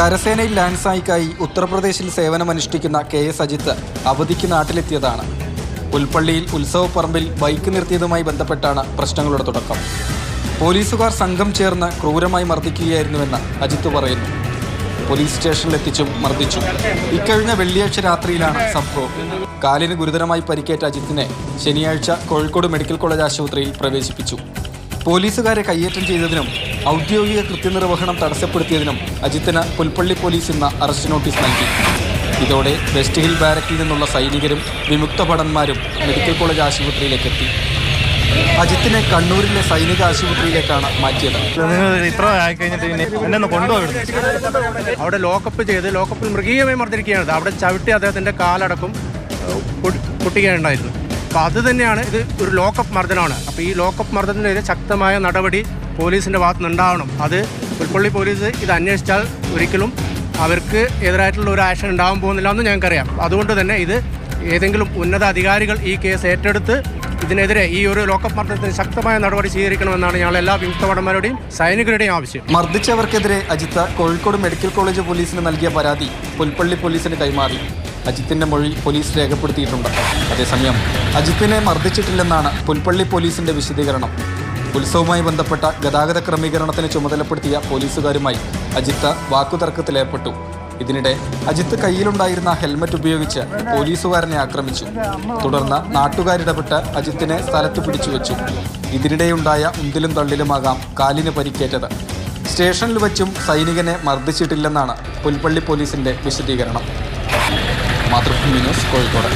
കരസേനയിൽ ലാൻസായിക്കായി ഉത്തർപ്രദേശിൽ സേവനമനുഷ്ഠിക്കുന്ന KS അജിത്ത് അവധിക്ക് നാട്ടിലെത്തിയതാണ്. പുൽപ്പള്ളിയിൽ ഉത്സവപ്പറമ്പിൽ bike നിർത്തിയതുമായി ബന്ധപ്പെട്ടാണ് പ്രശ്നങ്ങളുടെ തുടക്കം. പോലീസുകാർ സംഘം ചേർന്ന് ക്രൂരമായി മർദ്ദിക്കുകയായിരുന്നുവെന്ന് അജിത്ത് പറയുന്നു. പോലീസ് സ്റ്റേഷനിലെത്തിച്ചും മർദ്ദിച്ചു. ഇക്കഴിഞ്ഞ വെള്ളിയാഴ്ച രാത്രിയിലാണ് സംഭവം. കാലിന് ഗുരുതരമായി പരിക്കേറ്റ അജിത്തിനെ ശനിയാഴ്ച കോഴിക്കോട് മെഡിക്കൽ കോളേജ് ആശുപത്രിയിൽ പ്രവേശിപ്പിച്ചു. പോലീസുകാരെ കയ്യേറ്റം ചെയ്തതിനും ഔദ്യോഗിക കൃത്യനിർവഹണം തടസ്സപ്പെടുത്തിയതിനും അജിത്തിന് പുൽപ്പള്ളി പോലീസ് ഇന്ന് അറസ്റ്റ് നോട്ടീസ് നൽകി. ഇതോടെ വെസ്റ്റ് ഹിൽ ബാരക്കിൽ നിന്നുള്ള സൈനികരും വിമുക്ത ഭടന്മാരും മെഡിക്കൽ കോളേജ് ആശുപത്രിയിലേക്ക് എത്തി. അജിത്തിനെ കണ്ണൂരിലെ സൈനിക ആശുപത്രിയിലേക്കാണ് മാറ്റിയത്. അവിടെ ലോക്കപ്പ് ചെയ്ത് ലോക്കപ്പിൽ മൃഗീയമായി മർദ്ദിക്കുകയാണ്. അവിടെ ചവിട്ടി അദ്ദേഹത്തിൻ്റെ കാലടക്കം പൊട്ടിക്കുകയുണ്ടായിരുന്നു. അപ്പോൾ അത് തന്നെയാണ് ഇത് ഒരു ലോക്കപ്പ് മർദ്ദനമാണ്. അപ്പോൾ ഈ ലോക്കപ്പ് മർദ്ദനത്തിനെതിരെ ശക്തമായ നടപടി പോലീസിൻ്റെ ഭാഗത്തു നിന്നുണ്ടാവണം. അത് പുൽപ്പള്ളി പോലീസ് ഇത് അന്വേഷിച്ചാൽ ഒരിക്കലും അവർക്ക് എതിരായിട്ടുള്ള ഒരു ആക്ഷൻ ഉണ്ടാകാൻ പോകുന്നില്ല എന്ന് ഞങ്ങൾക്കറിയാം. അതുകൊണ്ട് തന്നെ ഇത് ഏതെങ്കിലും ഉന്നത അധികാരികൾ ഈ കേസ് ഏറ്റെടുത്ത് ഇതിനെതിരെ ഈ ഒരു ലോക്കപ്പ് മർദ്ദനത്തിന് ശക്തമായ നടപടി സ്വീകരിക്കണമെന്നാണ് ഞങ്ങൾ എല്ലാ വിമുക്ത ഭടന്മാരുടെയും സൈനികരുടെയും ആവശ്യം. മർദ്ദിച്ചവർക്കെതിരെ അജിത്ത് കോഴിക്കോട് മെഡിക്കൽ കോളേജ് പോലീസിന് നൽകിയ പരാതി പുൽപ്പള്ളി പോലീസിന് കൈമാറി. അജിത്തിന്റെ മൊഴി പോലീസ് രേഖപ്പെടുത്തിയിട്ടുണ്ട്. അതേസമയം അജിത്തിനെ മർദ്ദിച്ചിട്ടില്ലെന്നാണ് പുൽപ്പള്ളി പോലീസിന്റെ വിശദീകരണം. ഉത്സവവുമായി ബന്ധപ്പെട്ട ഗതാഗത ക്രമീകരണത്തിന് ചുമതലപ്പെടുത്തിയ പോലീസുകാരുമായി അജിത്ത് വാക്കുതർക്കത്തിലേർപ്പെട്ടു. ഇതിനിടെ അജിത്ത് കയ്യിലുണ്ടായിരുന്ന ഹെൽമറ്റ് ഉപയോഗിച്ച് പോലീസുകാരനെ ആക്രമിച്ചു. തുടർന്ന് നാട്ടുകാരിടപെട്ട് അജിത്തിനെ സ്ഥലത്ത് പിടിച്ചു വെച്ചു. ഇതിനിടെയുണ്ടായ ഉന്തിലും തള്ളിലുമാകാം കാലിന് പരിക്കേറ്റത്. സ്റ്റേഷനിൽ വെച്ചും സൈനികനെ മർദ്ദിച്ചിട്ടില്ലെന്നാണ് പുൽപ്പള്ളി പോലീസിന്റെ വിശദീകരണം. മാതൃഭൂമി ന്യൂസ്, കോഴിക്കോട്.